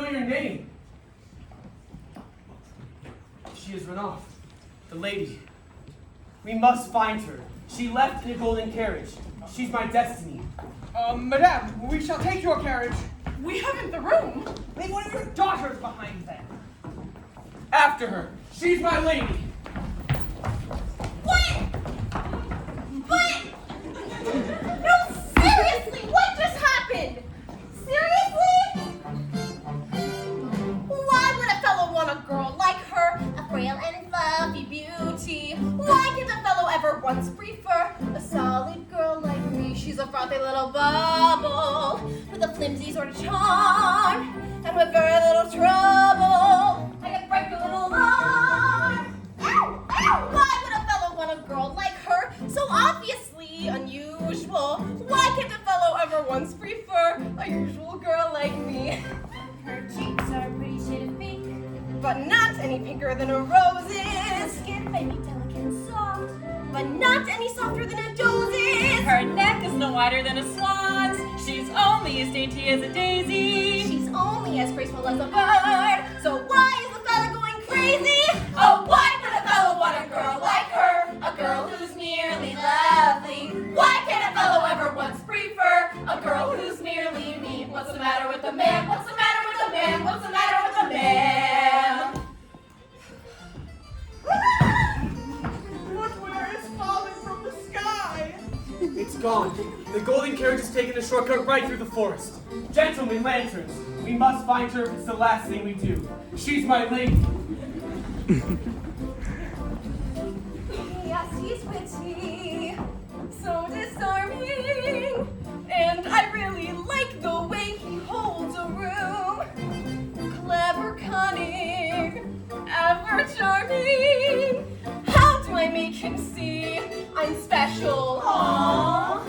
know your name. She has run off. The lady. We must find her. She left in a golden carriage. She's my destiny. Madame, we shall take your carriage. We haven't the room. Leave one of your daughters behind then. After her. She's my lady. What? What? No, seriously, what just happened? Seriously? Why would a fellow want a girl like her? A frail and fluffy beauty. Why can't a fellow ever once prefer a solid girl like me? She's a frothy little bubble with a flimsy sort of charm, and with very little trouble I can break a little arm. Ow! Ow! Why would a fellow want a girl like her? So obviously unusual. Why can't a fellow ever once prefer a usual girl like me? Her cheeks are a pretty shade of pink, but not any pinker than a rose's. Her skin may be delicate and soft, but not any softer than a doze's. Her neck is no wider than a swan's. She's only as dainty as a daisy. She's only as graceful as a bird. So why is the fella going crazy? Oh, why would a fellow want a girl like her? A girl who's merely lovely. Why can't a fellow ever once prefer a girl who's merely me? What's the matter with the man? What's the matter with the man? What's the matter with the man? Footwear is falling from the sky. It's gone. The golden carriage has taken a shortcut right through the forest. Gentlemen, lanterns. We must find her if it's the last thing we do. She's my lady. Yes, he's witty, so disarming, and I really like the way he holds a room. Clever, cunning, ever charming. How do I make him see I'm special? Aww,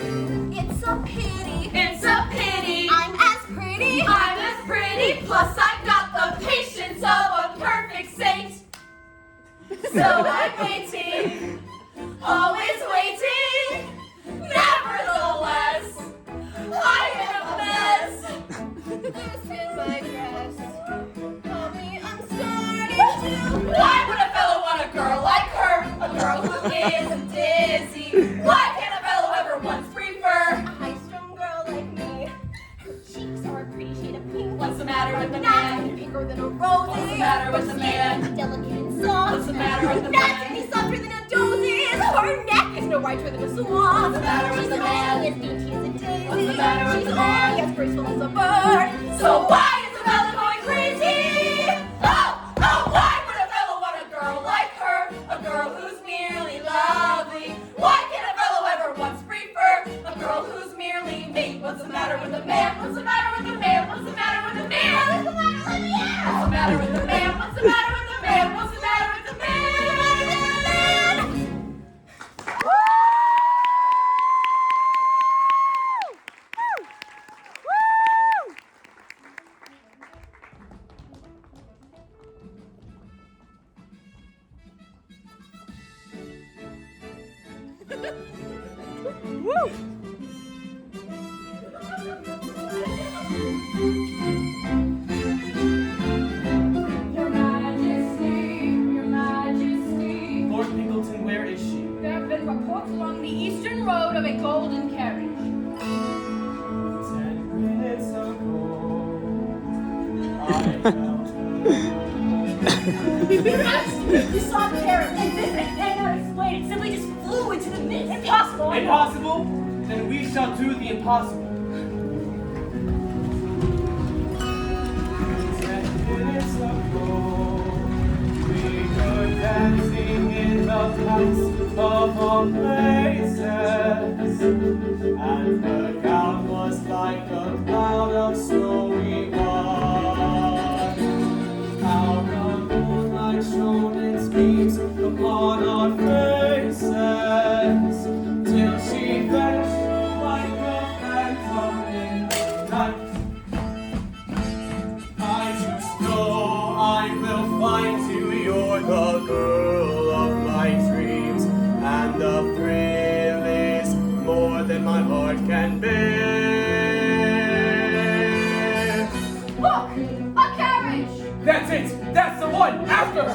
it's a pity. It's a pity. I'm as pretty. I'm as pretty. Plus I've got the patience of a perfect saint. So I'm waiting, always waiting. Nevertheless, I'm in a mess. This is my dress. Tell me I'm starting to. Why would a fellow want a girl like her? A girl who isn't dizzy. Why can't a fellow ever once prefer a high-strung girl like me? Her cheeks are a pretty shade of pink. What's the matter with the man? Not pinker than a rose. What's the matter with the man? Delicate and soft. What's the matter with the man? Not any softer than a doze's. Her neck is no whiter than a swan. What's the matter with the man? She's only as dainty as a daisy. What's the matter with the man? She's only as graceful as a bird. So why is the fella going crazy? Oh, why would a fellow want a girl like her? A girl who's merely lovely. Why can't a fellow ever once prefer a girl who's merely me? What's the matter with the man? What's the matter with the man? What's the matter with the man? What's the matter with the man? What's the matter with the man? What's the matter with the man? What's the matter with the man? Your Majesty. Lord Pingleton, where is she? There have been reports along the eastern road of a golden carriage. 10 minutes ago, I felt her. We saw a carrot like this. I cannot explain. It simply just flew into the mist. Impossible. Impossible? Then we shall do the impossible. 10 minutes ago, we were dancing in the heights of all places, and the gown was like a cloud of snowy white. How the moonlight shone its beams upon our faces, till she vanished like a phantom in the night. I just know I will find you. You're the girl of my dreams, and the thrill is more than my heart can bear. Look! A carrot! That's it! That's the one! After her!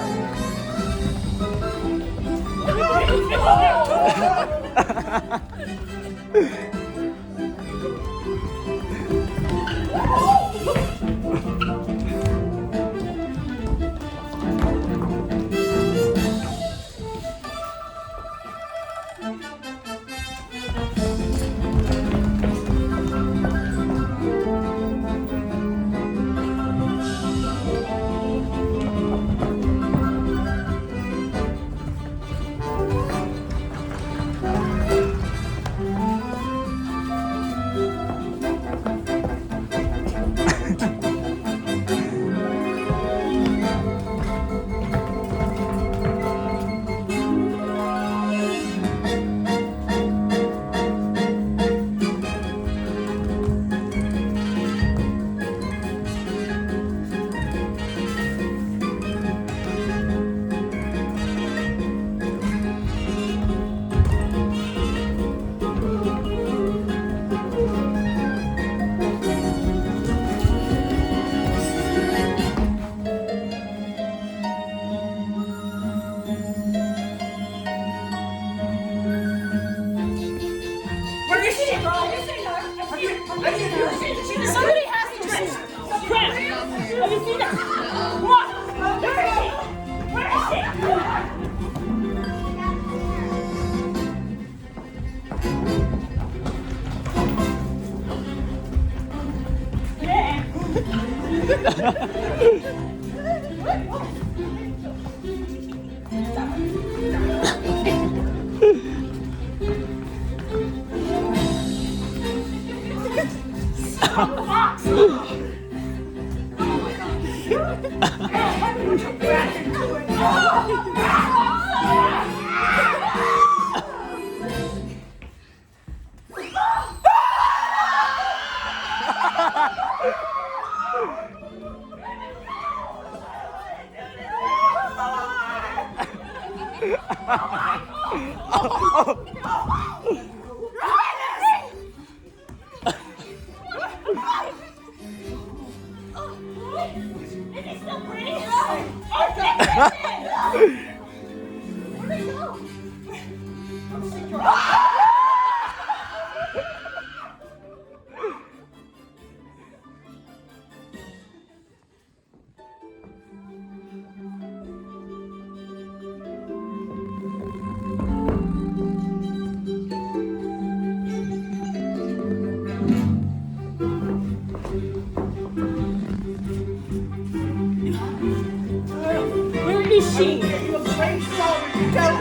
Somebody has to dress. Graham, have you seen her? What? Where is she? Where is she? Is he still breathing? Where'd he go? Where is she? You a great soul, you don't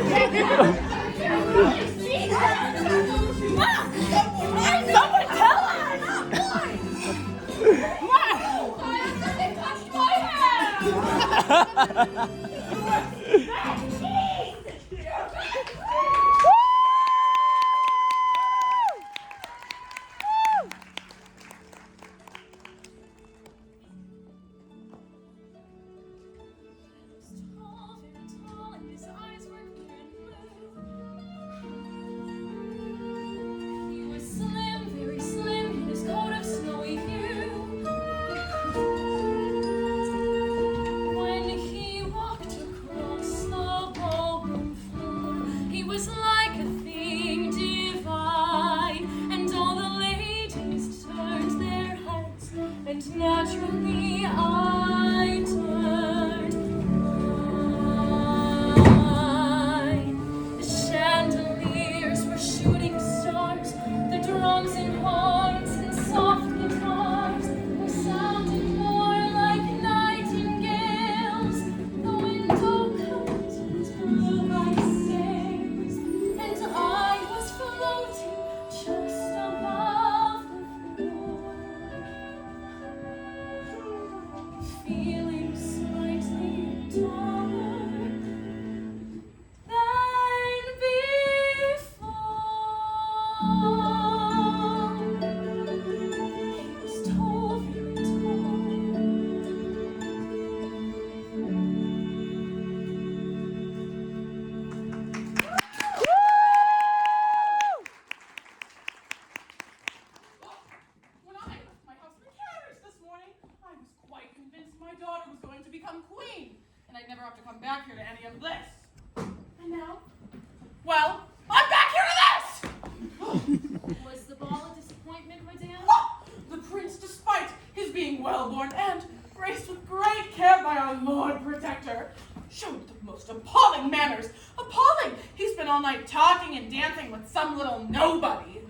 Someone tell us! Something touched my hand! Tall, and his eyes were clear and blue. He was slim, very slim, in his coat of snowy hue. When he walked across the never have to come back here to any of this. And now? Well, I'm back here to this! Was the ball a disappointment, Madame? The prince, despite his being well-born and graced with great care by our Lord Protector, showed the most appalling manners. Appalling! He spent all night talking and dancing with some little nobody.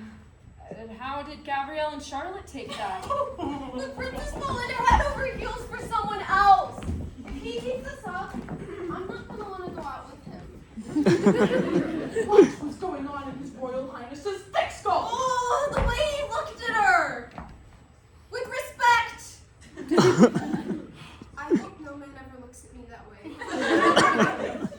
And how did Gabrielle and Charlotte take that? The princess fallen head over heels for someone else. If he keeps this up, I'm not going to want to go out with him. What was going on in His Royal Highness's thick skull? Oh, the way he looked at her! With respect! I hope no man ever looks at me that way.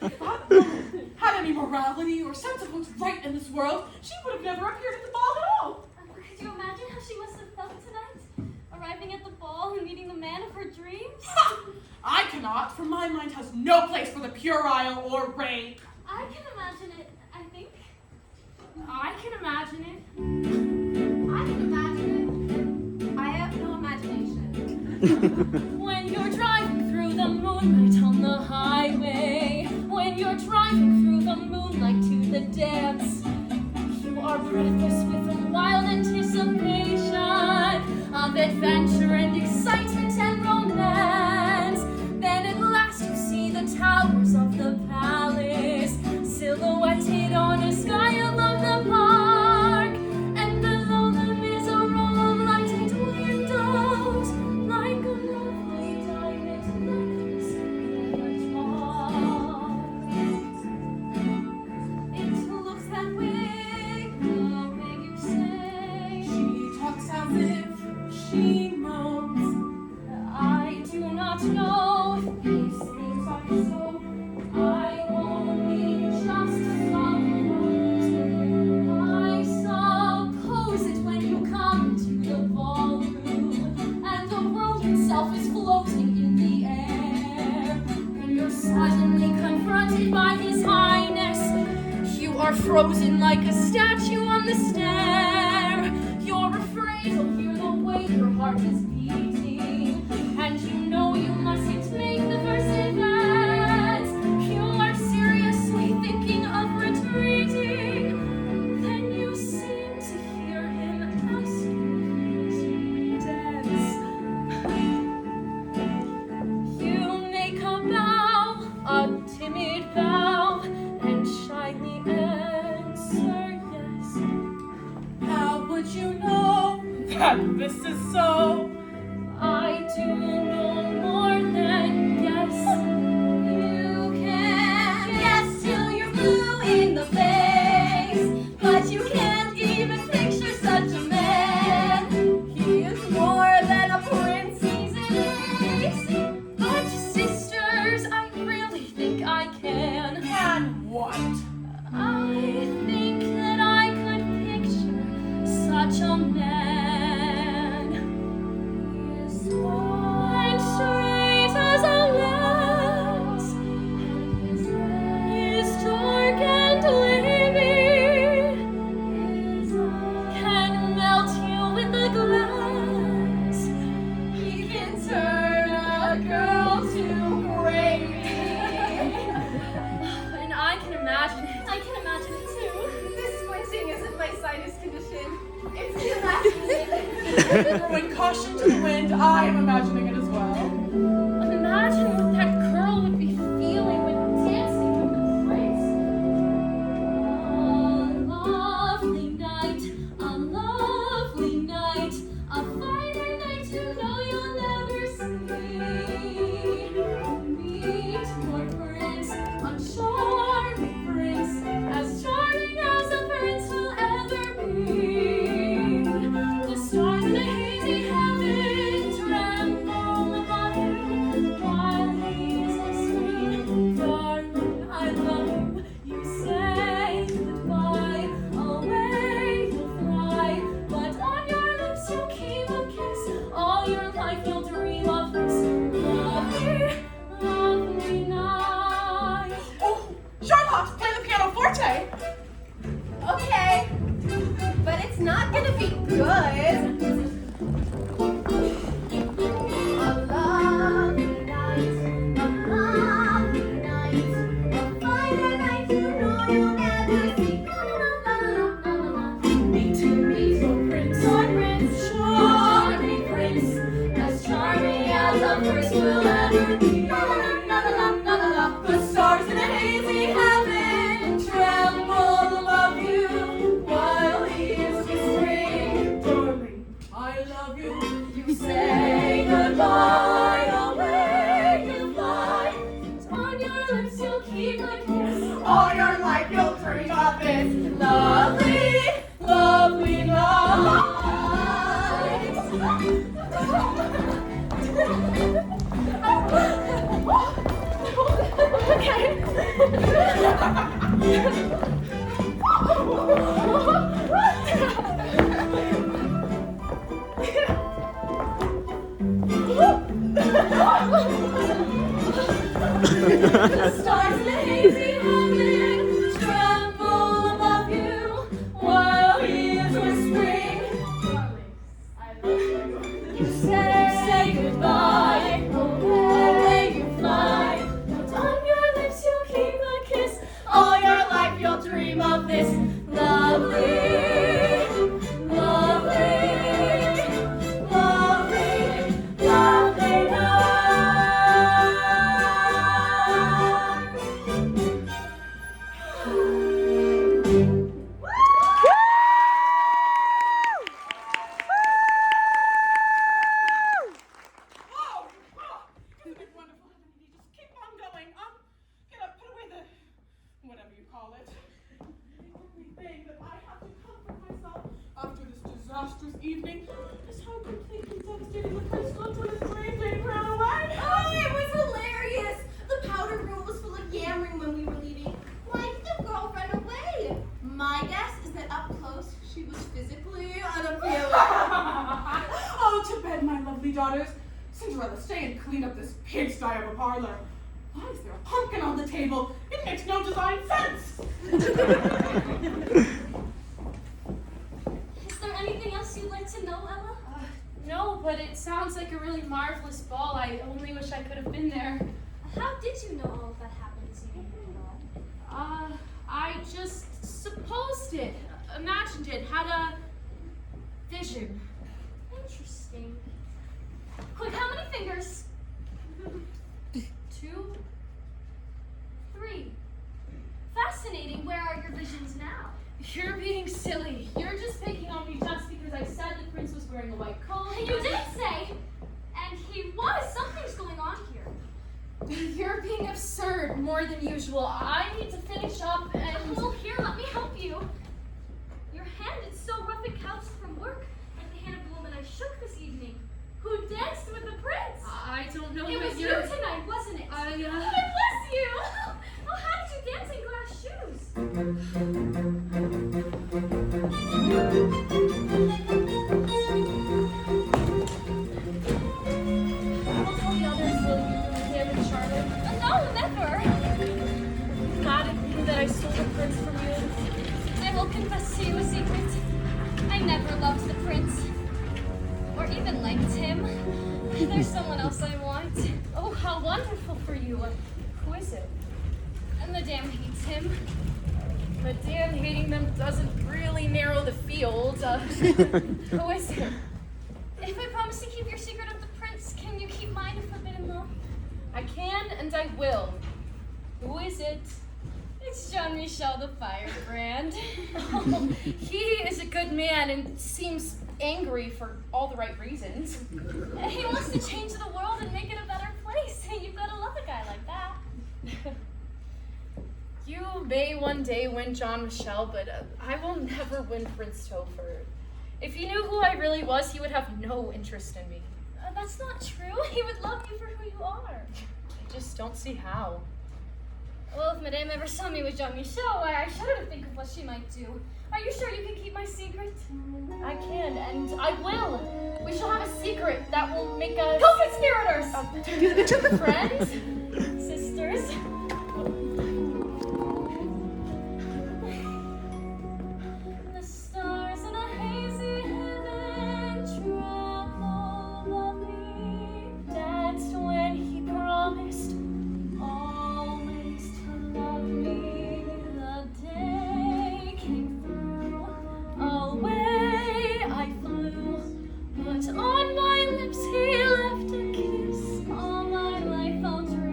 If that woman had any morality or sense of what's right in this world, she would have never appeared at the ball at all. Could you imagine how she must have felt tonight? Arriving at the ball and meeting the man of her dreams? I cannot, for my mind has no place for the puerile or rape. I can imagine it, I think. I can imagine it. I can imagine it. I have no imagination. When you're driving through the moonlight on the highway, when you're driving through the moonlight to the dance, you are breathless with a wild anticipation of adventure and excitement and romance. Then at last you see the towers of the palace, silhouetted on a sky above the park, and below them is a row of lighted windows, like a lovely diamond necklace in the dark. It looks that way, the way you say. She talks as if she moans. I do not know if these things are so. I only just suppose. I suppose it when you come to the ballroom and the room itself is floating in the air, and you're suddenly confronted by His Highness. You are frozen like a statue on the stair. You're afraid you'll hear the way your heart is beating, and you know you mustn't make the first advance. You are seriously thinking of retreating. Then you seem to hear him ask you to dance. You make a bow, a timid bow, and shyly answer yes. How would you know that this is so? I do no more than guess. You can guess till you're blue in the face, but you can't even picture such a man. He is more than a prince, he's an ace. But sisters, I really think I can. And what? I think that I could picture such a man. He is small and straight as a lance, and his hair is dark and wavy. His eye can melt you with a glance. He can turn a girl to gravy. keep my kiss. All your life you'll dream of this lovely, lovely The stars in a hazy heaven tremble above you while he is whispering. I love you. You say goodbye, away you fly. But on your lips you'll keep a kiss. All your life you'll dream of this lovely, lovely, lovely, lovely night. Oh, isn't it wonderful? You just keep on going. Get up, put away the whatever you call it. The only thing that I have to comfort myself after this disastrous evening is how completely devastating the prince looked when his dream didn't run away. Oh, it was hilarious. The powder room was full of yammering when we were leaving. Why did the girl run away? My guess is that up close, she was physically unappealing. Oh, to bed, my lovely daughters. Cinderella, stay and clean up this pigsty of a parlor. Why is there a pumpkin on the table? It makes no design sense. Is there anything else you'd like to know, Ella? No, but it sounds like a really marvelous ball. I only wish I could have been there. How did you know all of that happened this evening? I just supposed it, imagined it, had a vision. Interesting. Quick, how many fingers? 2, 3. Fascinating. Where are your visions now? You're being silly. You're just picking on me just because I said the prince was wearing a white coat. You did say, and he was. Something's going on here. You're being absurd more than usual. I need to finish up and... Well, here, let me help you. Your hand is so rough it counts from work, like the hand of the woman I shook this evening, who danced with the prince. I don't know It what was you you're... tonight, wasn't it? I, It was you! Oh, how did you dance in glass shoes? I'll tell the others will you hear in Charlotte. No, never. Mad at me that I stole the prince from you. I will confess to you a secret. I never loved the prince. Or even liked him. There's someone else I want. Oh, how wonderful for you. Who is it? And Madame hates him. Madame hating them doesn't really narrow the field. Who is it? If I promise to keep your secret of the prince, can you keep mine of forbidden love? I can and I will. Who is it? It's Jean-Michel the firebrand. Oh, he is a good man and seems angry for all the right reasons. He wants to change the world and make it a better place. You've got to love a guy like that. You may one day win John Michel, but I will never win Prince Topher. If he knew who I really was, he would have no interest in me. That's not true. He would love you for who you are. I just don't see how. Well, if Madame ever saw me with Jean-Michel, I shudder to think of what she might do. Are you sure you can keep my secret? I can, and I will. We shall have a secret that will make us... Co-conspirators! Friends? Sisters. The stars in a hazy heaven tremble of me. Danced when he promised always to love me. The day came through. Away I flew, but on my lips he left a kiss. All my life I'll dream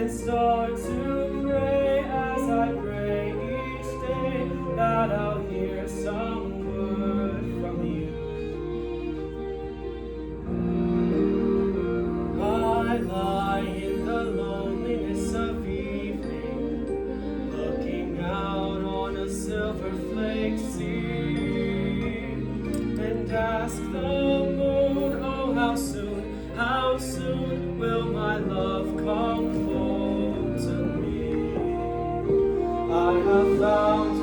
and start to pray as I pray each day that I'll hear some word from you. I lie in the loneliness of evening, looking out on a silver flake sea, and ask the moon, oh how soon will my love come home to me? I have found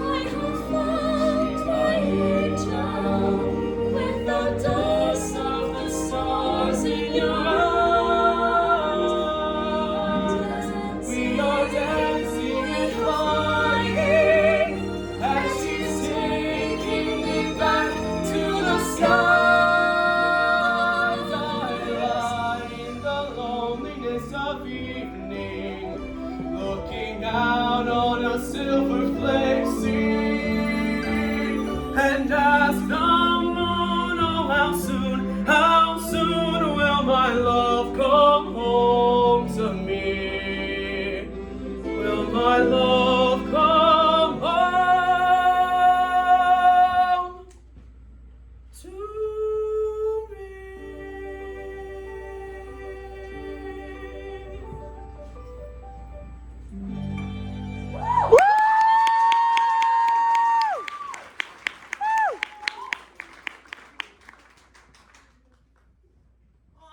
my angel with the dust of the stars in your eyes. We are dancing and flying as she's taking me back to the sky. Of evening, looking out on a silver flake sea, and ask the moon, oh how soon will my love come home to me? Will my love come home to me?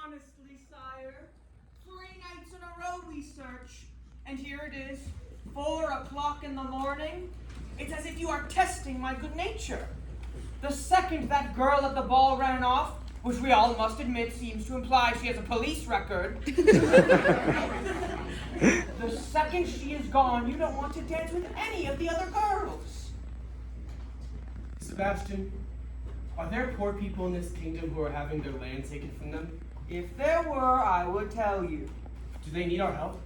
Honestly, sire, 3 nights in a row we search, and here it is, 4 o'clock in the morning. It's as if you are testing my good nature. The second that girl at the ball ran off, which we all must admit seems to imply she has a police record, the second she is gone, you don't want to dance with any of the other girls. Sebastian, are there poor people in this kingdom who are having their land taken from them? If there were, I would tell you. Do they need our help?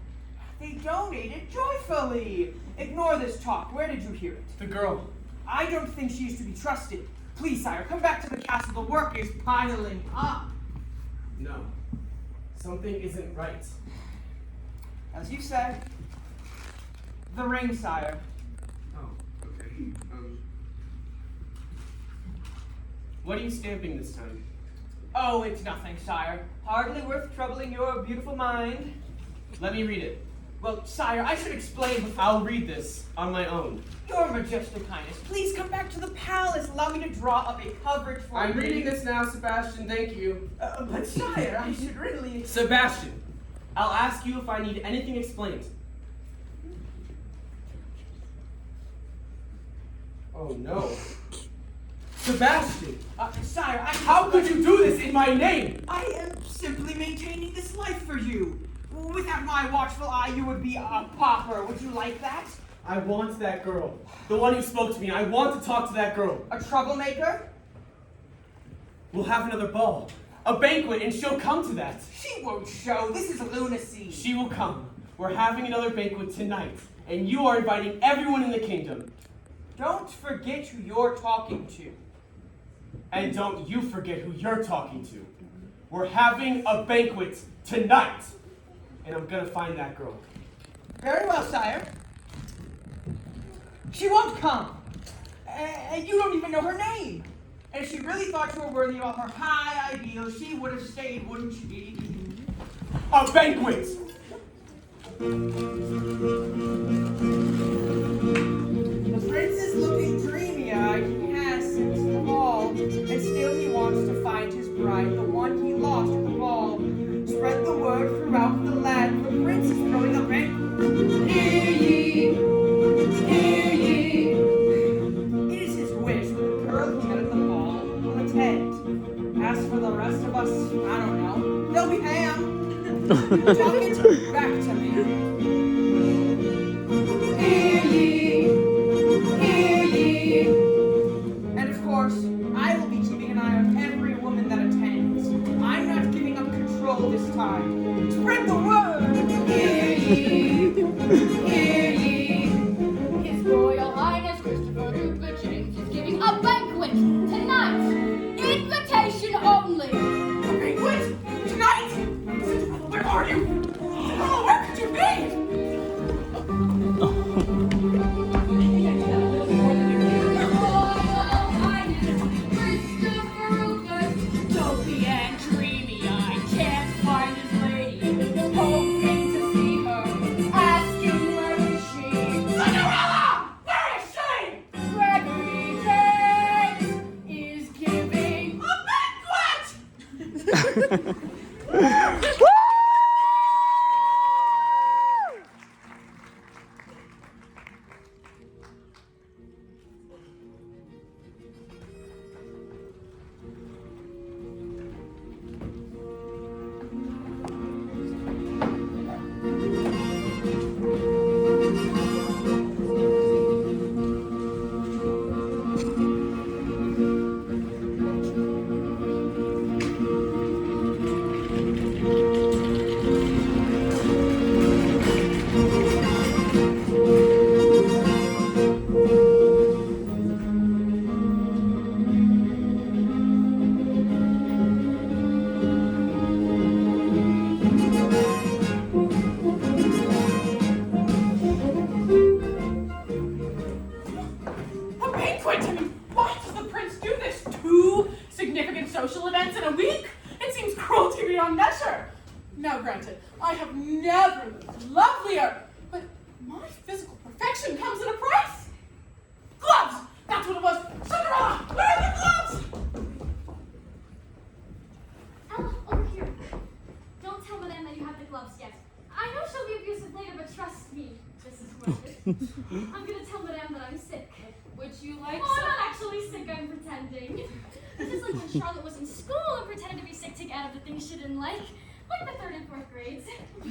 They donated joyfully. Ignore this talk. Where did you hear it? The girl. I don't think she is to be trusted. Please, sire, come back to the castle. The work is piling up. No. Something isn't right. As you said, the ring, sire. Oh, okay. What are you stamping this time? Oh, it's nothing, sire. Hardly worth troubling your beautiful mind. Let me read it. Well, sire, I should explain before. I'll read this on my own. Your majestic highness, please come back to the palace. Allow me to draw up a coverage for I'm you. reading this now, Sebastian. Thank you. But sire, I should really... Sebastian, I'll ask you if I need anything explained. Oh no. Sebastian! Sire, How could you do this in my name? I am simply maintaining this life for you. Without my watchful eye, you would be a pauper. Would you like that? I want that girl. The one who spoke to me. I want to talk to that girl. A troublemaker? We'll have another ball. A banquet, and she'll come to that. She won't show. This is lunacy. She will come. We're having another banquet tonight, and you are inviting everyone in the kingdom. Don't forget who you're talking to. And don't you forget who you're talking to. We're having a banquet tonight, and I'm gonna find that girl. Very well, sire. She won't come. And you don't even know her name. And if she really thought you were worthy of her high ideals, she would have stayed, wouldn't she? A banquet! The prince is looking dreamy-eyed. He has since the ball, and still he wants to find his bride, the one he lost at the ball. Spread the word throughout the land. The prince is throwing a banquet. Hear ye! Hear ye! It is his wish that the girl he met at the ball will attend. As for the rest of us, I don't know. They'll be ham. Talk it back to me. Hear ye! Hear ye! And of course, I will be keeping an eye on every woman that attends. I'm not giving up control this time. Spread the word! Hear ye! Hear ye! His Royal Highness Christopher Duke James is giving a banquet tonight. Invitation only. A banquet? Tonight? Where are you? Oh, where could you be? never looked lovelier. But my physical perfection comes at a price. Gloves! That's what it was. Cinderella, where are the gloves? Ella, over here. Don't tell Madame that you have the gloves yet. I know she'll be abusive later, but trust me, Mrs. Crockett. I'm gonna tell Madame that I'm sick. Would you like Oh, I'm not actually sick, I'm pretending. It's just like when Charlotte was in school and pretended to be sick to get out of the things she didn't like the 3rd and 4th grades. I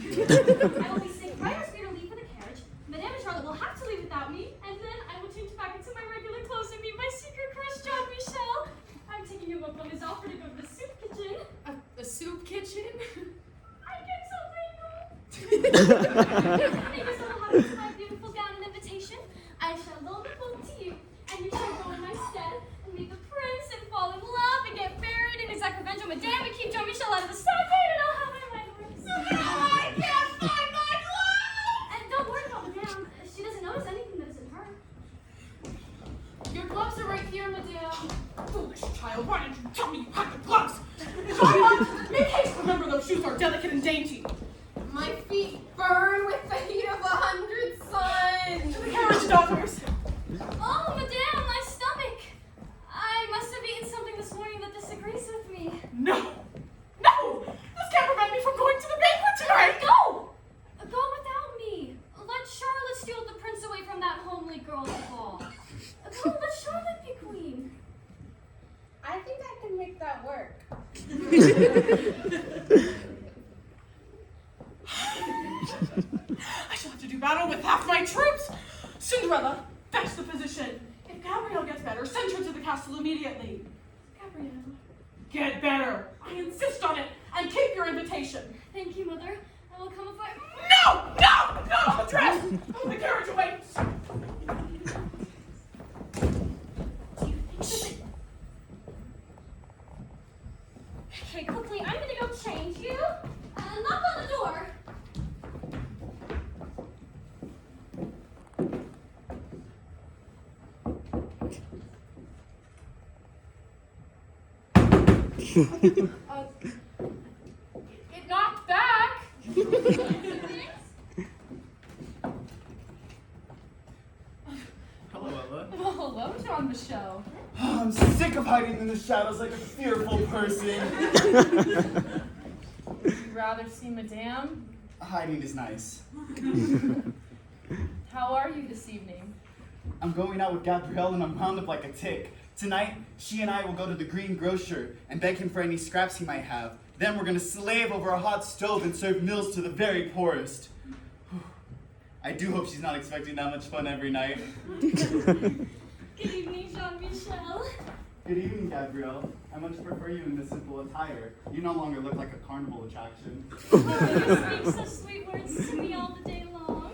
will be sick right as we are to leave for the carriage. Madame and Charlotte will have to leave without me, and then I will change back into my regular clothes and meet my secret crush, John Michel. I'm taking him up on his offer to go to the soup kitchen. the soup kitchen? I get so grateful. Thank you so much for my beautiful gown and invitation. I shall loan the book to you, and you shall go in my stead and meet the prince and fall in love and get married and exact revenge on Madame and keep John Michel out of the stockade, and I'll have my wedding. I can't find my gloves! And don't worry about Madame. She doesn't notice anything that isn't her. Your gloves are right here, madame. Foolish child, why didn't you tell me you had the gloves? Charlotte, make haste, remember those shoes are delicate and dainty. My feet burn with the heat of 100 suns. To the carriage, daughters. Oh, Madame, my stomach. I must have eaten something this morning that disagrees with me. No, no, this can't prevent me from going to the banquet tonight. Go! Go without me. Let Charlotte steal the prince away from that homely girl at the ball. Go, let Charlotte be queen. I think I can make that work. I shall have to do battle with half my troops. Cinderella, fetch the physician. If Gabrielle gets better, send her to the castle immediately. Gabrielle, get better. I insist on it. And keep your invitation. Thank you, Mother. I will come if I... No, no, no, the dress. The carriage awaits. Okay, quickly, I'm gonna go change you. Knock on the door. It knocked back. Hello, Ella. Well, hello, John Michel. I'm sick of hiding in the shadows like a fearful person. Would you rather see Madame? Hiding is nice. How are you this evening? I'm going out with Gabrielle and I'm wound up like a tick. Tonight, she and I will go to the green grocer and beg him for any scraps he might have. Then we're gonna slave over a hot stove and serve meals to the very poorest. I do hope she's not expecting that much fun every night. Good evening, Jean-Michel. Good evening, Gabrielle. I much prefer you in this simple attire. You no longer look like a carnival attraction. You speak such sweet words to me all the day long.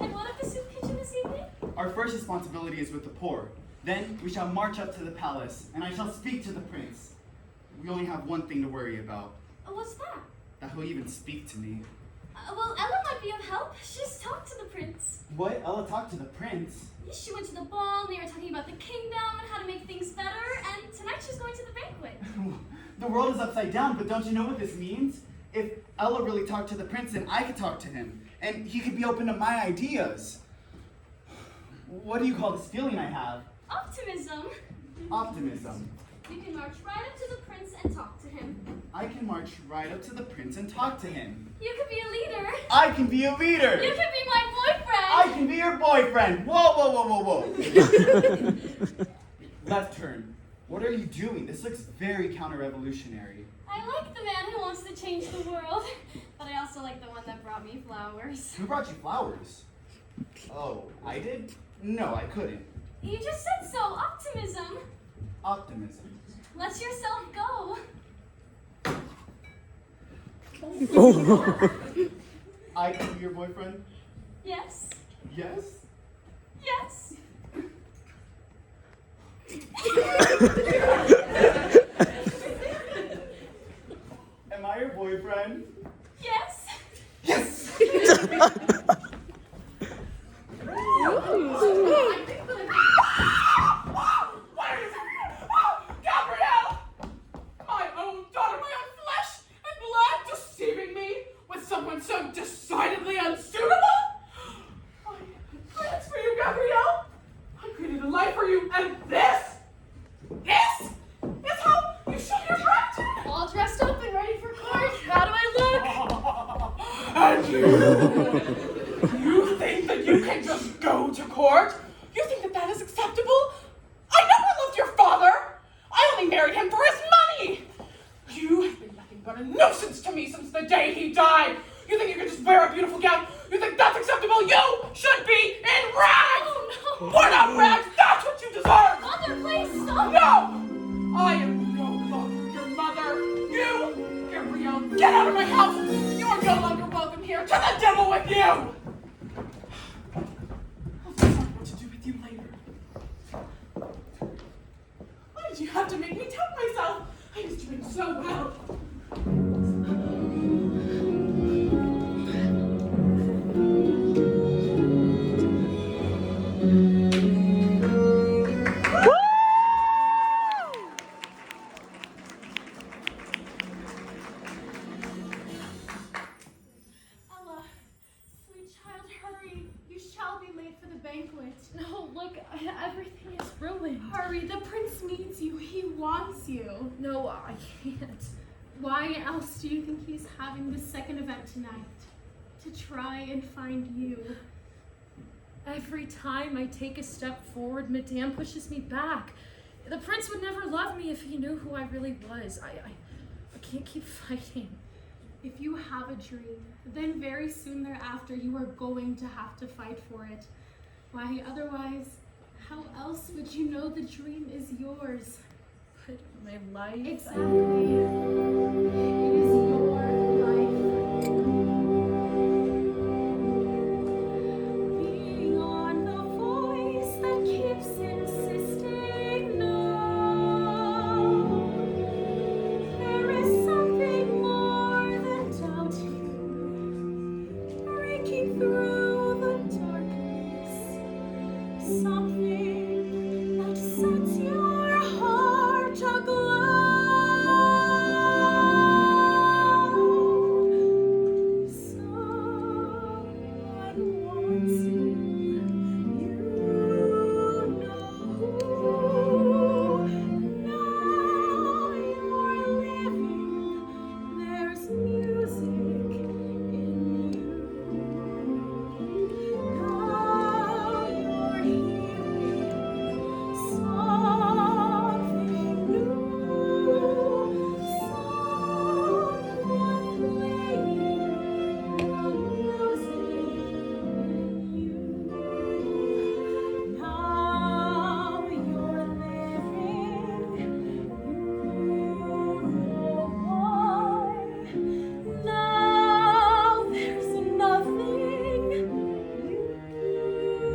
And what of the soup kitchen this evening? Our first responsibility is with the poor. Then we shall march up to the palace, and I shall speak to the prince. We only have one thing to worry about. What's that? That he'll even speak to me. Well, Ella might be of help. She's talked to the prince. What? Ella talked to the prince? She went to the ball, and they were talking about the kingdom and how to make things better, and tonight she's going to the banquet. The world is upside down, but don't you know what this means? If Ella really talked to the prince, then I could talk to him, and he could be open to my ideas. What do you call this feeling I have? Optimism. Optimism. You can march right up to the prince and talk to him. I can march right up to the prince and talk to him. You could be a leader. I can be a leader. You could be my boyfriend. I can be your boyfriend. Whoa, whoa, whoa, whoa, whoa. Left turn. What are you doing? This looks very counter-revolutionary. I like the man who wants to change the world, but I also like the one that brought me flowers. Who brought you flowers? Oh, I did? No, I couldn't. You just said so. Optimism. Optimism. Let yourself go. I can be your boyfriend? Yes. Yes? Yes. Am I your boyfriend? Yes. Yes! Gabrielle! My own daughter, my own flesh and blood, deceiving me with someone so decidedly You think that you can just go to court? You think that that is acceptable? I never loved your father. I only married him for his money. You have been nothing but a nuisance to me since the day he died. You think you can just wear a beautiful gown? You think that's acceptable? You should be in rags! Oh, no. Put up rags! That's what you deserve! Mother, please stop. No! I am no longer your mother. You, Gabrielle, get out of my house! You are no longer welcome here. To the devil with you! I'll decide what to do with you later. Why did you have to make me doubt myself? I was doing so well. Ella, sweet child, hurry. You shall be late for the banquet. No, look, everything is ruined. Hurry, the prince needs you. He wants you. No, I can't. Why else do you think he's having this second event tonight? To try and find you. Every time I take a step forward, Madame pushes me back. The prince would never love me if he knew who I really was. I can't keep fighting. If you have a dream, then very soon thereafter you are going to have to fight for it. Why, otherwise, how else would you know the dream is yours? But my life... Exactly. It is your life. Being on the voice that keeps insisting no. There is something more than doubting, breaking through the darkness. Something that sets your heart aglow. Someone wants you. You know who. Now you're living. There's music in you. Now you're hearing something new. Someone playing the music in you. Now you're living. You know why. Now there's nothing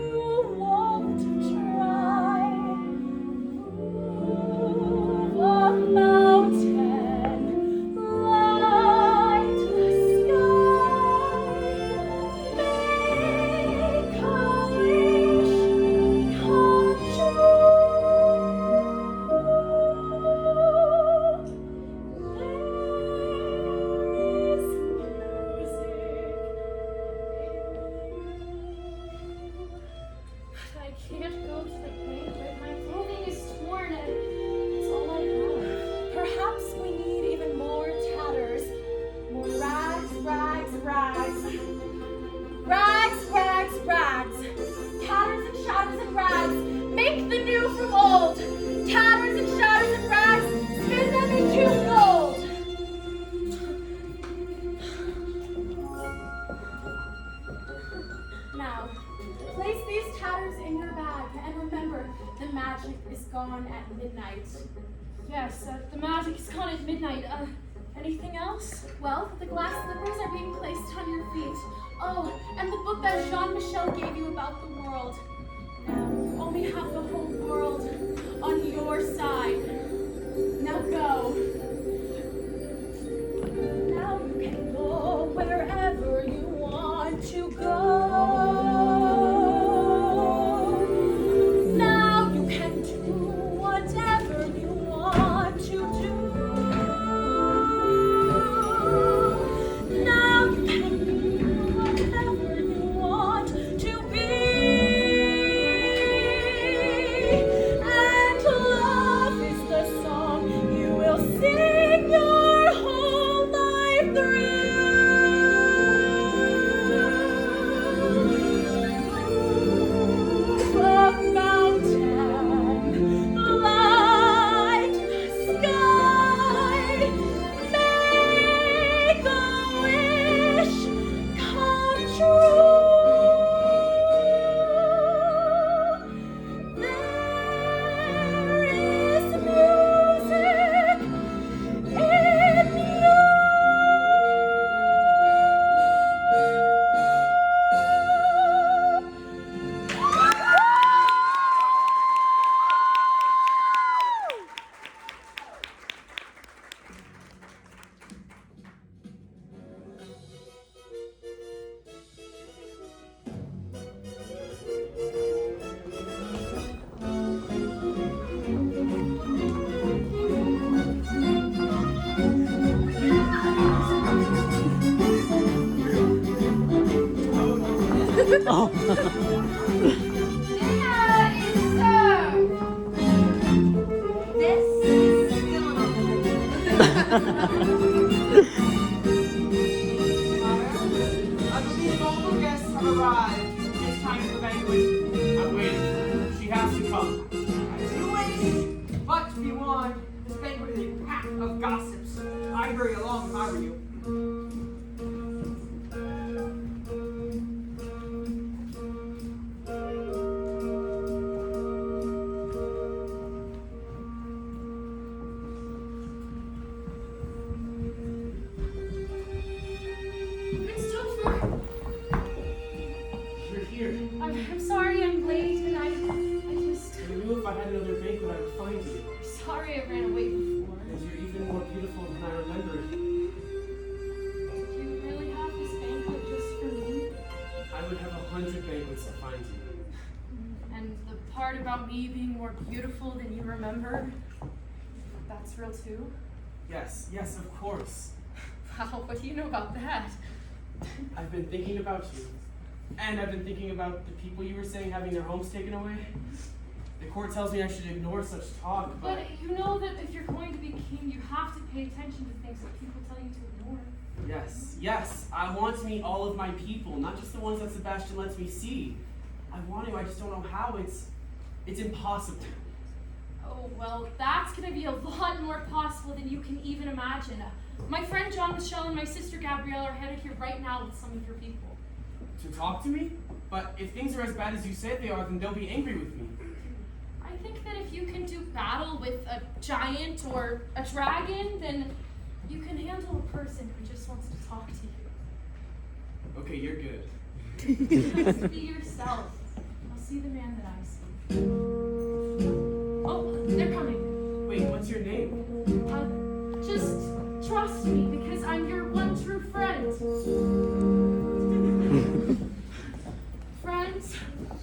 you won't try. Move a mountain, light the sky, make a wish come true. There is music in you. I can't go to the banquet. My clothing is torn and it's all I have. Perhaps we need even more tatters. More rags, rags, rags. Rags, rags, rags. Tatters and shatters and rags. Make the new from old. Tatters and shatters and rags. Spin them into gold. Now, place these tatters in your bag and remember, the magic is gone at midnight. Yes, the magic is gone at midnight. Anything else? Well, the glass slippers are being placed on your feet. Oh, and the book that Jean-Michel gave you about the world. Now, you only have the whole world on your side. Now go. Now you can go wherever you want to go. Now you can do whatever you want to do. Now you can be whatever you want to be. And love is the song you will sing. I believe all the guests have arrived. It's time for the banquet. I'm waiting. She has to come. As you wish. But be warned, this banquet is a pack of gossips. I'd hurry along if I were you. Miss Topher, You're here. I'm sorry I'm late, and I just... I knew if I had another banquet, I would find you. Sorry I ran away before. And you're even more beautiful than I remembered. Did you really have this banquet just for me? I would have 100 banquets to find you. And the part about me being more beautiful than you remembered, that's real too? Yes, yes, of course. Wow, what do you know about that? I've been thinking about you. And I've been thinking about the people you were saying having their homes taken away. The court tells me I should ignore such talk, But you know that if you're going to be king, you have to pay attention to things that people tell you to ignore. Yes, yes, I want to meet all of my people, not just the ones that Sebastian lets me see. I want to, I just don't know how. It's impossible. Oh, well, that's going to be a lot more possible than you can even imagine. My friend John Michelle and my sister Gabrielle are headed here right now with some of your people. To talk to me? But if things are as bad as you say they are, then they'll be angry with me. I think that if you can do battle with a giant or a dragon, then you can handle a person who just wants to talk to you. Okay, you're good. Just be yourself. I'll see the man that I see. Oh, they're coming. Wait, what's your name? Just trust me, because I'm your one true friend. Friends,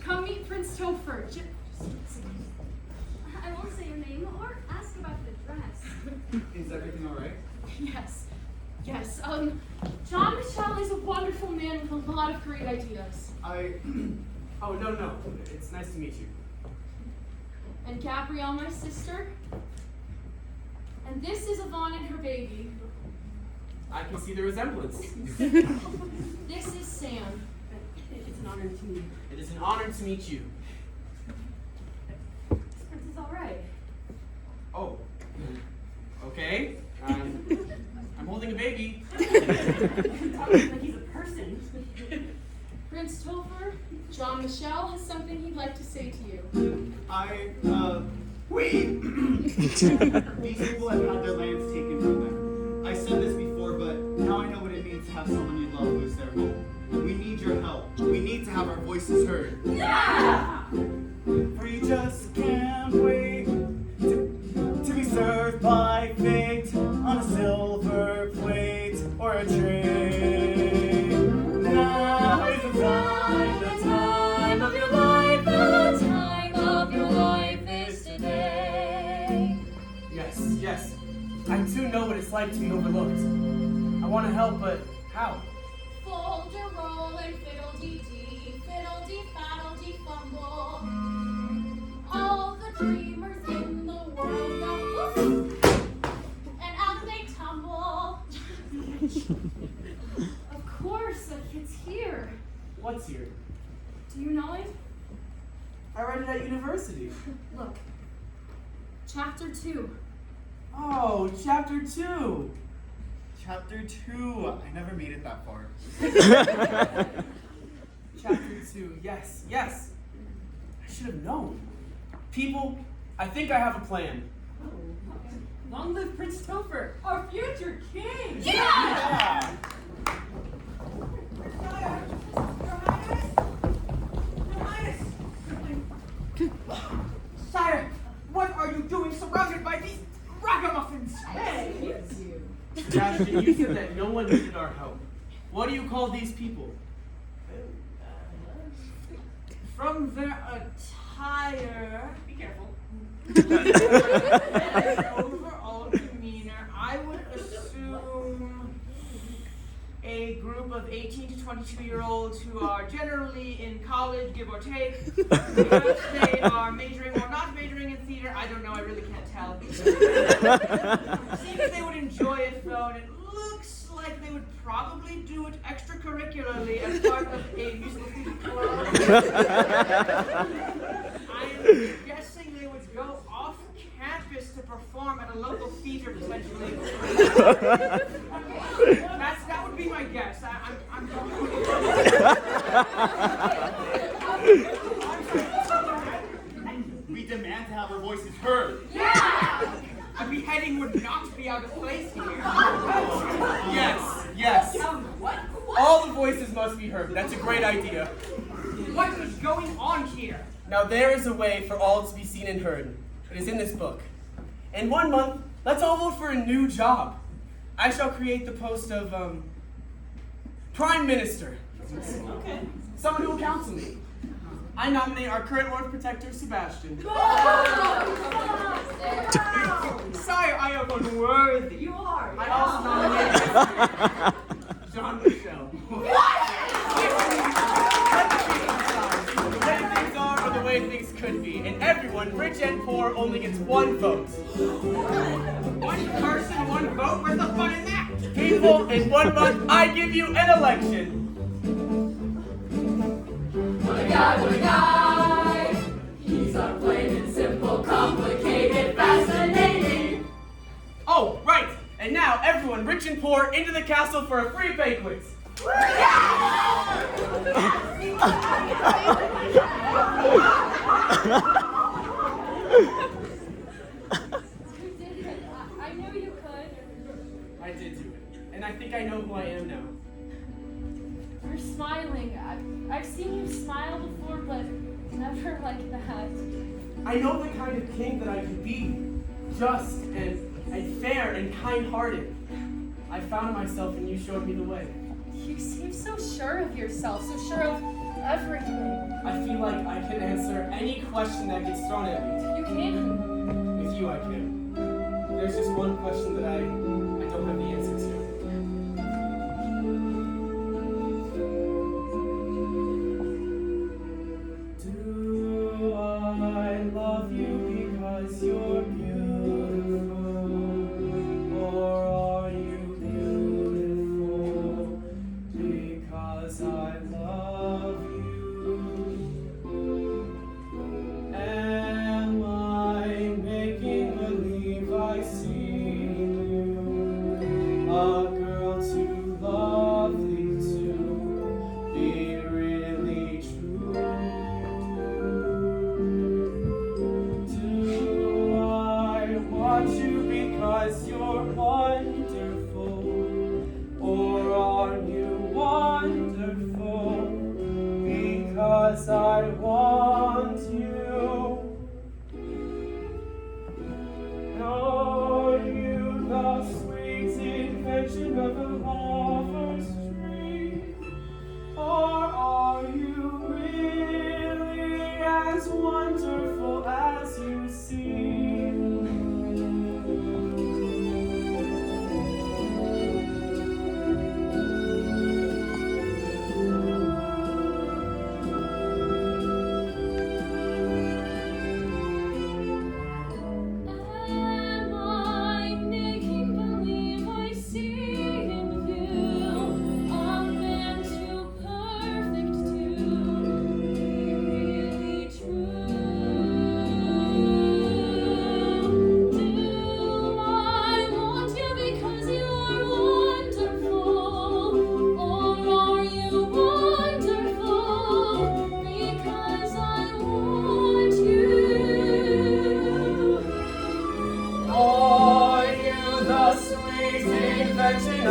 come meet Prince Topher. I won't say your name or ask about the dress. Is everything all right? Yes. Yes. John Michelle is a wonderful man with a lot of great ideas. Oh, no. It's nice to meet you. And Gabrielle, my sister. And this is Yvonne and her baby. I can see the resemblance. This is Sam. It's an honor to meet you. It is an honor to meet you. This prince is all right. Oh. Okay. I'm holding a baby. Talking like he's a person. Prince Topher, John Michelle has something he'd like to say to you. These people have had their lands taken from them. I said this before, but now I know what it means to have someone you love lose their home. We need your help. We need to have our voices heard. Yeah! For you just can't wait to be served by fate on a silver plate or a tray. Now is the time of your life, the time of your life is today. Yes. I too know what it's like to be overlooked. I want to help, but how? Fold your roll and fiddle-dee-dee, fiddle-dee-faddle-dee-fumble. All the dreamers in the world go whoop, and out they tumble. Of course, it's here. What's here? Do you know it? I read it at university. Look, chapter 2. Oh, chapter 2. Chapter 2. I never made it that far. Yes, yes. I should have known. People, I think I have a plan. Long live Prince Topher, our future king! Yeah! Sire, what are you doing surrounded by these ragamuffins? Hey! Sebastian, you said that no one needed our help. What do you call these people? From their attire, Be careful. their overall demeanor, I would assume a group of 18 to 22-year-olds who are generally in college, give or take. Because they are majoring or not majoring in theater, I don't know, I really can't tell. Seems they would enjoy it though, and it looks like they would probably do it extracurricularly as part of a musical theater club. I'm guessing they would go off campus to perform at a local theater potentially. That would be my guess. I'm We demand to have our voices heard. Yeah! A beheading would not be out of place here. Yes, yes. What? All the voices must be heard. That's a great idea. What is going on here? Now there is a way for all to be seen and heard. It is in this book. In 1 month, let's all vote for a new job. I shall create the post of, Prime Minister. Okay. Someone who will counsel me. I nominate our current Lord Protector, Sebastian. Sire, I am unworthy. You are. I also nominate Jean Michel. The way things are or the way things could be, and everyone, rich and poor, only gets 1 vote. One person, one vote? Where's the fun in that? People, in 1 month, I give you an election. What a guy, he's our plain and simple, complicated, fascinating. Oh, right. And now, everyone, rich and poor, into the castle for a free banquet. You did it. I knew you could. I did do it. And I think I know who I am now. You're smiling. I've seen you smile before, but never like that. I know the kind of king that I could be. Just and fair and kind-hearted. I found myself and you showed me the way. You seem so sure of yourself, so sure of everything. I feel like I can answer any question that gets thrown at me. You can. With you, I can. There's just one question that I don't have the answer to. Do I love you because you're beautiful? Or are you beautiful because I love you? Am I making believe I see you? A girl too lovely to be really true. Do I want you because you're wonderful? Or are you wonderful because I want you? Are you the sweet invention of a lover's dream? Or are you really as wonderful as you seem?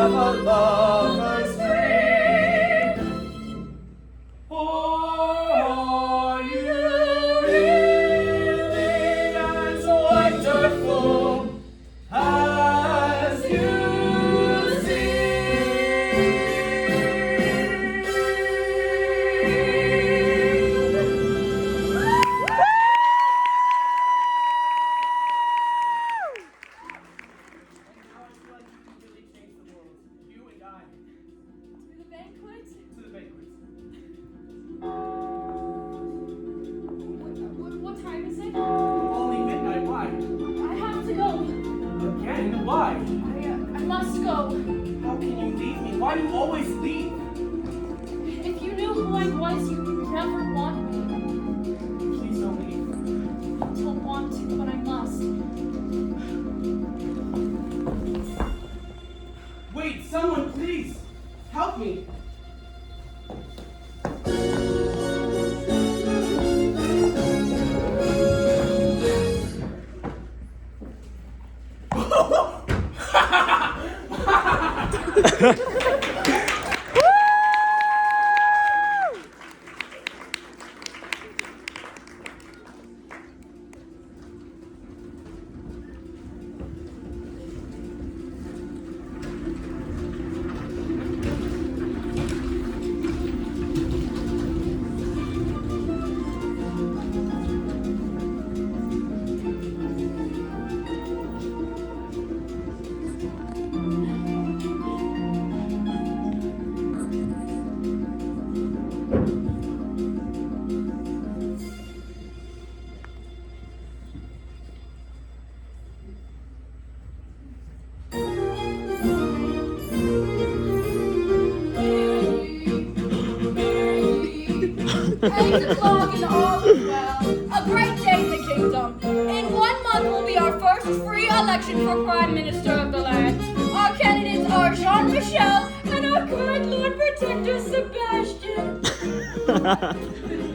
have a lover's dream? Or are you really as wonderful as you To the banquet? What time is it? Only midnight, why? I have to go. Again, why? I must go. How can you leave me? Why do you always leave? If you knew who I was, you'd never want me. Please don't leave. I don't want to, but I must. Wait, someone, please! Help me! Eggs and log and all is well. A great day in the kingdom. In 1 month will be our first free election for Prime Minister of the land. Our candidates are Jean-Michel and our current Lord Protector Sebastian.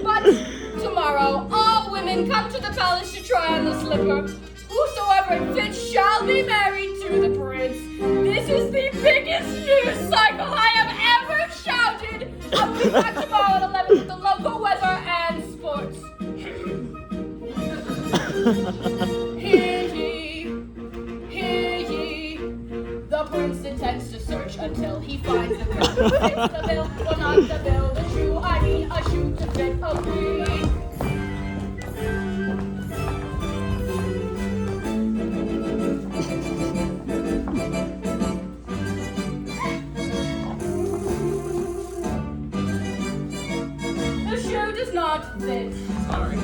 But tomorrow, all women come to the palace to try on the slipper. Whosoever fits shall be married to the prince. This is the biggest news cycle I have ever shouted. I'll be back tomorrow at 11 with the local weather and sports. Hear ye, the prince intends to search until he finds the girl who fits the bill, well not the bill, the shoe, I mean a shoe to fit a queen. The shoe does not fit. Sorry.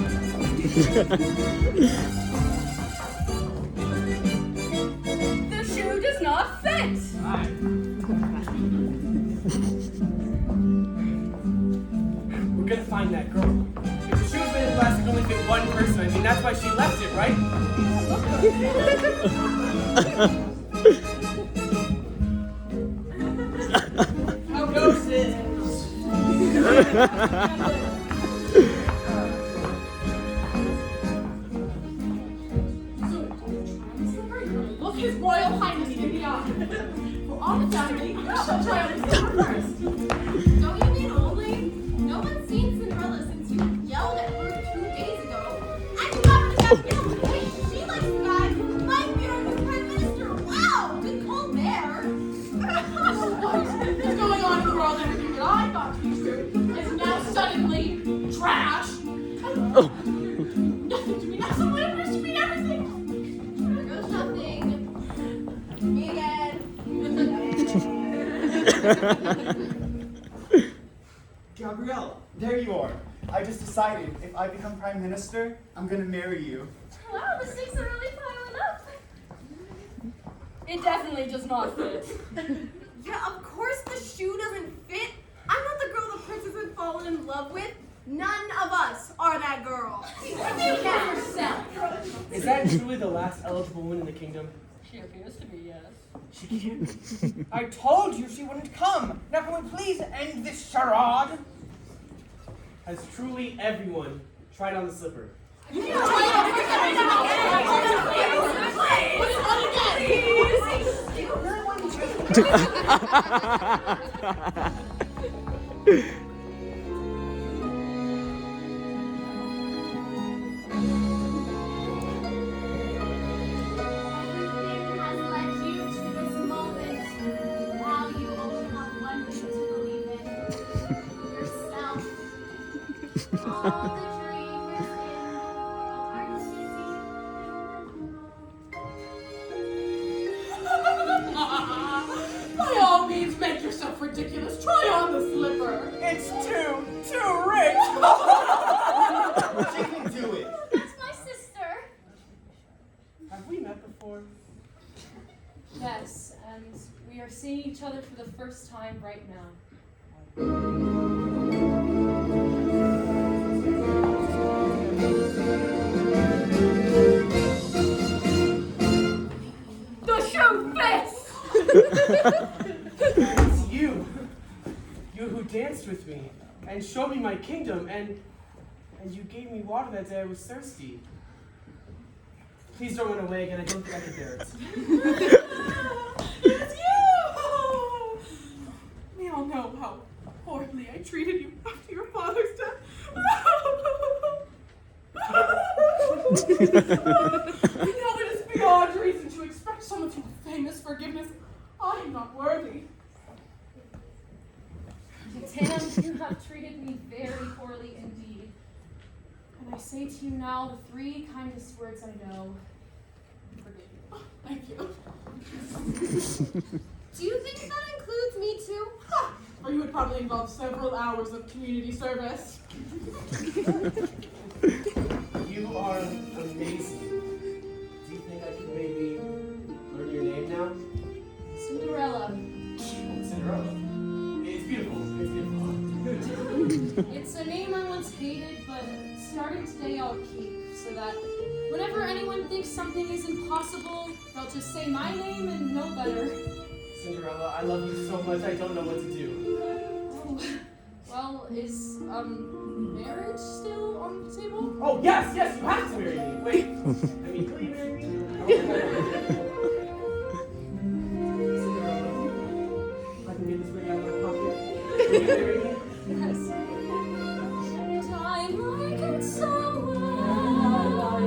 The shoe does not fit. Hi. We're gonna find that girl. If the shoe's made of plastic, only fit one person. I mean, that's why she left it, right? How goes it? Look his Royal Highness in the eye. For all the family, I shall try on his slipper first. Don't you mean only? No one's seen Cinderella since you yelled at her 2 days ago. And you got her that guilt. Wait, she likes the guy who might be our new Prime Minister. Wow, good call there. What is going on in the world? Everything that I thought to be true is now suddenly trash. Nothing to me now. Someone appears to mean everything. There goes nothing. Me again. Gabrielle, there you are. I just decided if I become Prime Minister, I'm gonna marry you. Wow, the stakes are really piling up. It definitely does not fit. Yeah, of course the shoe doesn't fit. I'm not the girl the prince hasn't fallen in love with. None of us are that girl. Speak for yourself. Is that truly the last eligible woman in the kingdom? She appears to be, yes. She can't. I told you she wouldn't come. Now can we please end this charade? Has truly everyone tried on the slipper? Please. Everything has led you to this moment. Now you only have one thing to believe in. Yourself. All the dream within are By all means, make yourself ridiculous. Try on the slipper. It's too rich. She can do it. That's my sister. Have we met before? Yes, and we are seeing each other for the first time right now. The shoe fits! It's you. You who danced with me and showed me my kingdom and you gave me water that day I was thirsty. Please don't run away again. I don't think I can bear it. It's you! We all know how horribly I treated you after your father's death. We know it is beyond reason to expect someone to famous forgiveness. I am not worthy. Lieutenant, you have treated me very poorly indeed. And I say to you now the three kindest words I know. Forgive me. Thank you. Do you think that includes me too? Or you would probably involve several hours of community service. You are amazing. Do you think I could maybe learn your name now? Cinderella. Cinderella. It's beautiful. It's beautiful. It's a name I once hated, but starting today I'll keep, so that whenever anyone thinks something is impossible, they'll just say my name and know better. Cinderella, I love you so much I don't know what to do. Oh, well, is marriage still on the table? Oh, yes, you have to marry me. Wait, will you marry me? Cinderella, if I can get this ring out of my pocket, will you marry me? Yes. And I like it so well.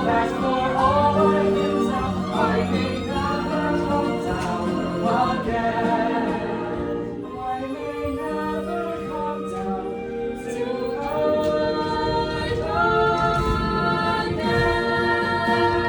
That for all I can tell, I may never come down again. I may never come down to earth again.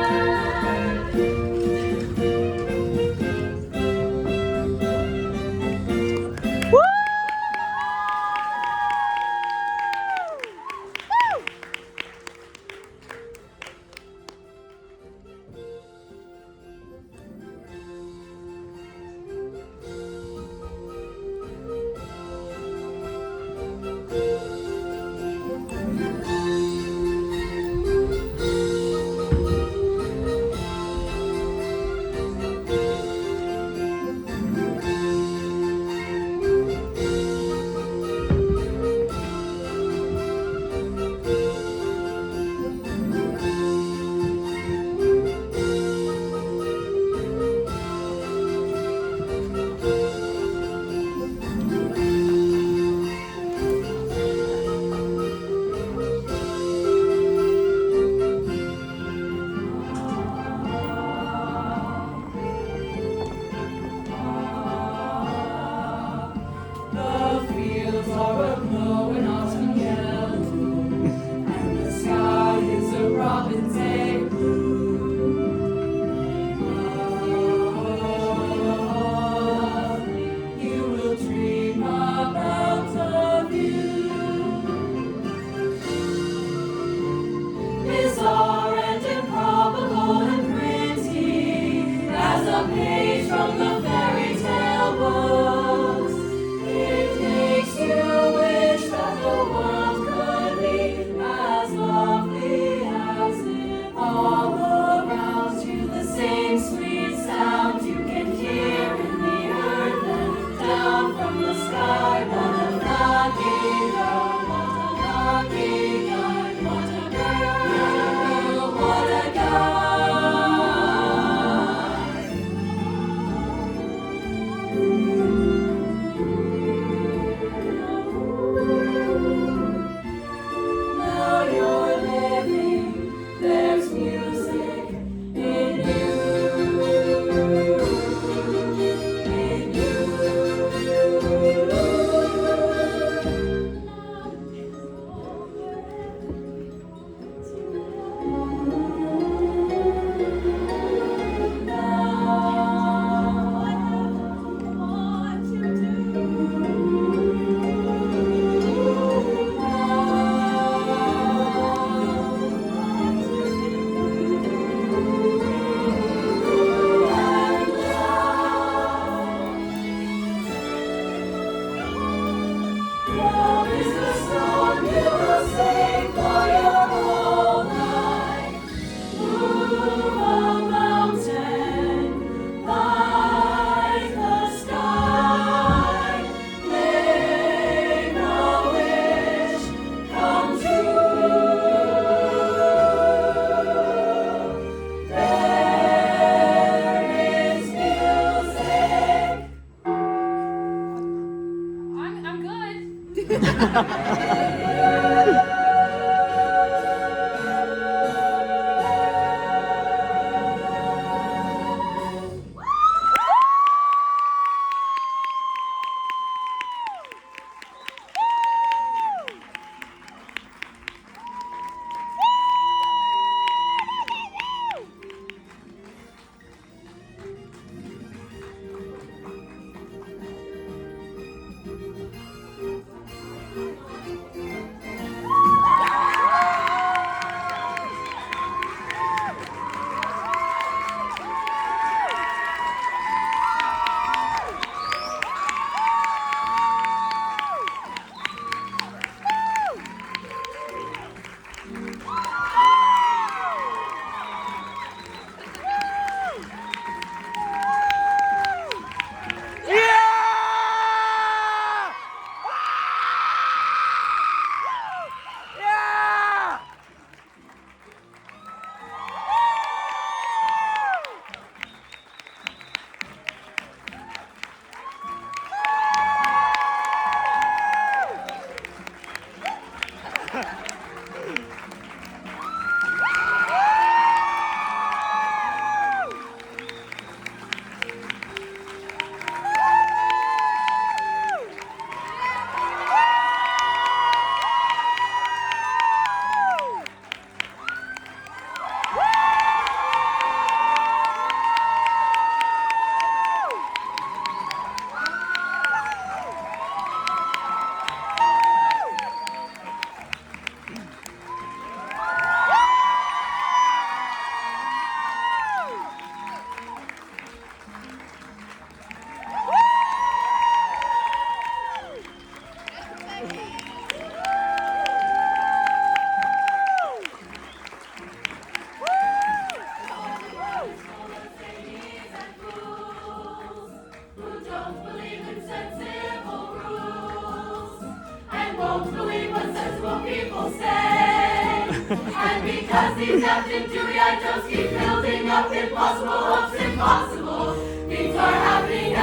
And because these Captain Dewey I just keep building up impossible hopes, impossible things are happening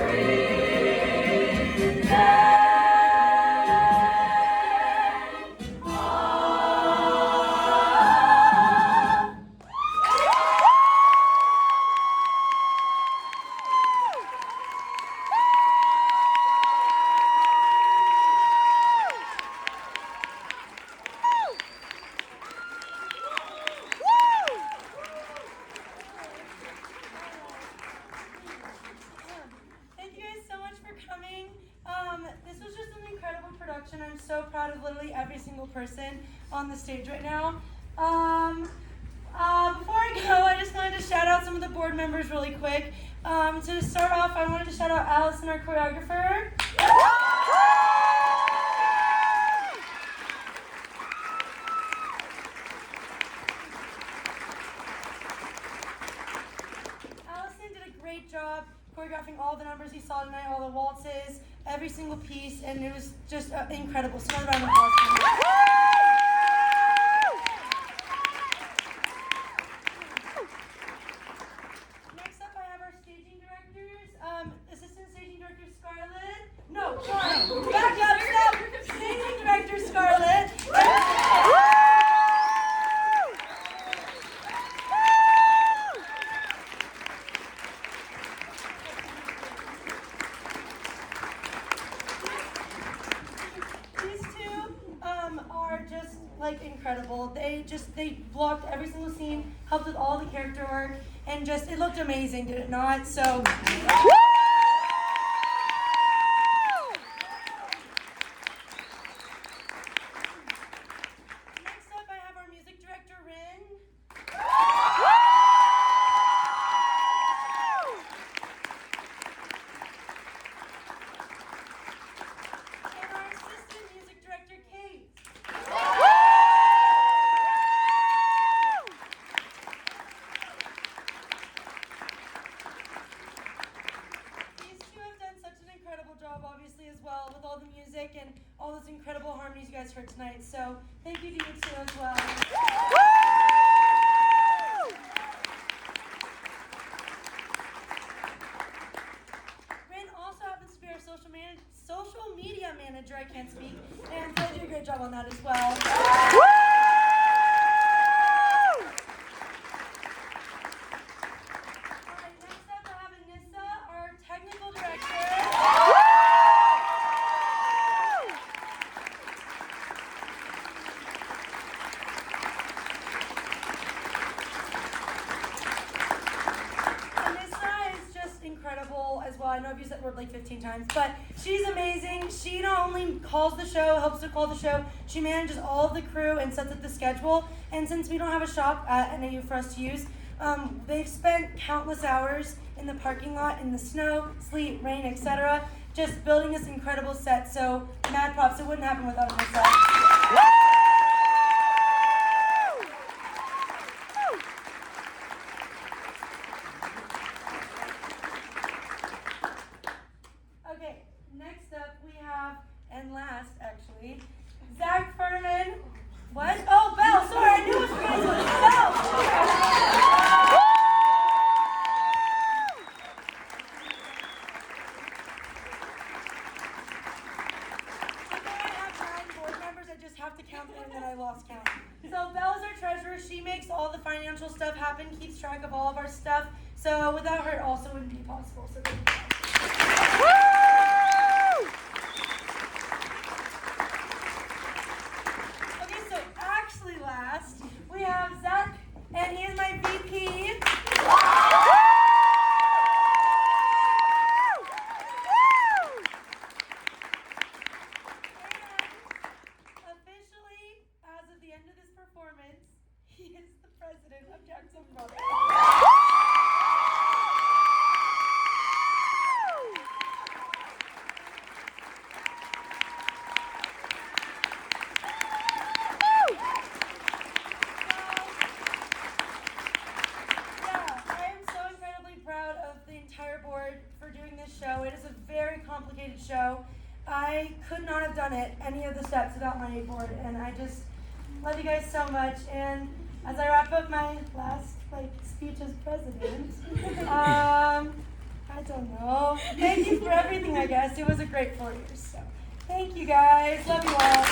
every day. Thank you guys so much for coming. This was just an incredible production. I'm so proud of literally every single person on the stage right now. Before I go, I just wanted to shout out some of the board members really quick. To start off, I wanted to shout out Allison, our choreographer. Allison did a great job choreographing all the numbers you saw tonight, all the waltzes, every single piece, and it was just incredible. So another round of applause for her. Next up, I have our staging directors. Assistant staging director Scarlett. No, sorry. Back up, stop. Staging director Scarlett. These two are just like incredible. They blocked every single scene, helped with all the character work, and just it looked amazing, did it not? So next up I have our music director Rin. And our assistant music director Kate. These two have done such an incredible job, obviously, as well, with all the music and all those incredible harmonies you guys heard tonight. So thank you to you two as well. Rin also happens to be our social media manager, I can't speak, and so they did a great job on that as well. Alright, next up I have Anissa, our technical director. Incredible as well. I know I've used that word like 15 times, but she's amazing. She not only calls the show, helps to call the show, she manages all of the crew and sets up the schedule. And since we don't have a shop at NAU for us to use, they've spent countless hours in the parking lot, in the snow, sleet, rain, etc., just building this incredible set. So mad props. It wouldn't happen without her set. And last, actually, Zach Furman. What? Oh, Belle. Sorry, I knew it was going to be Belle. I have 9 board members. I just have to count them, and then I lost count. So Belle is our treasurer. She makes all the financial stuff happen, keeps track of all of our stuff. So without her, it also wouldn't be possible. So thank you. Last, we have Zach, and he is my VP. And officially, as of the end of this performance, he is the president of Jackson Brothers. Show. It is a very complicated show. I could not have done it, any of the steps, without my board, and I just love you guys so much. And as I wrap up my last speech as president, I don't know. Thank you for everything, I guess. It was a great 4 years. So thank you guys. Love you all.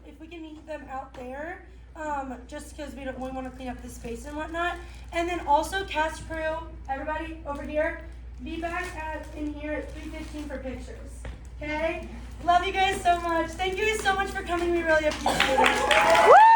If we can meet them out there, just because we want to clean up the space and whatnot. And then also cast crew, everybody over here, be back in here at 3:15 for pictures. Okay? Love you guys so much. Thank you guys so much for coming. We really appreciate it.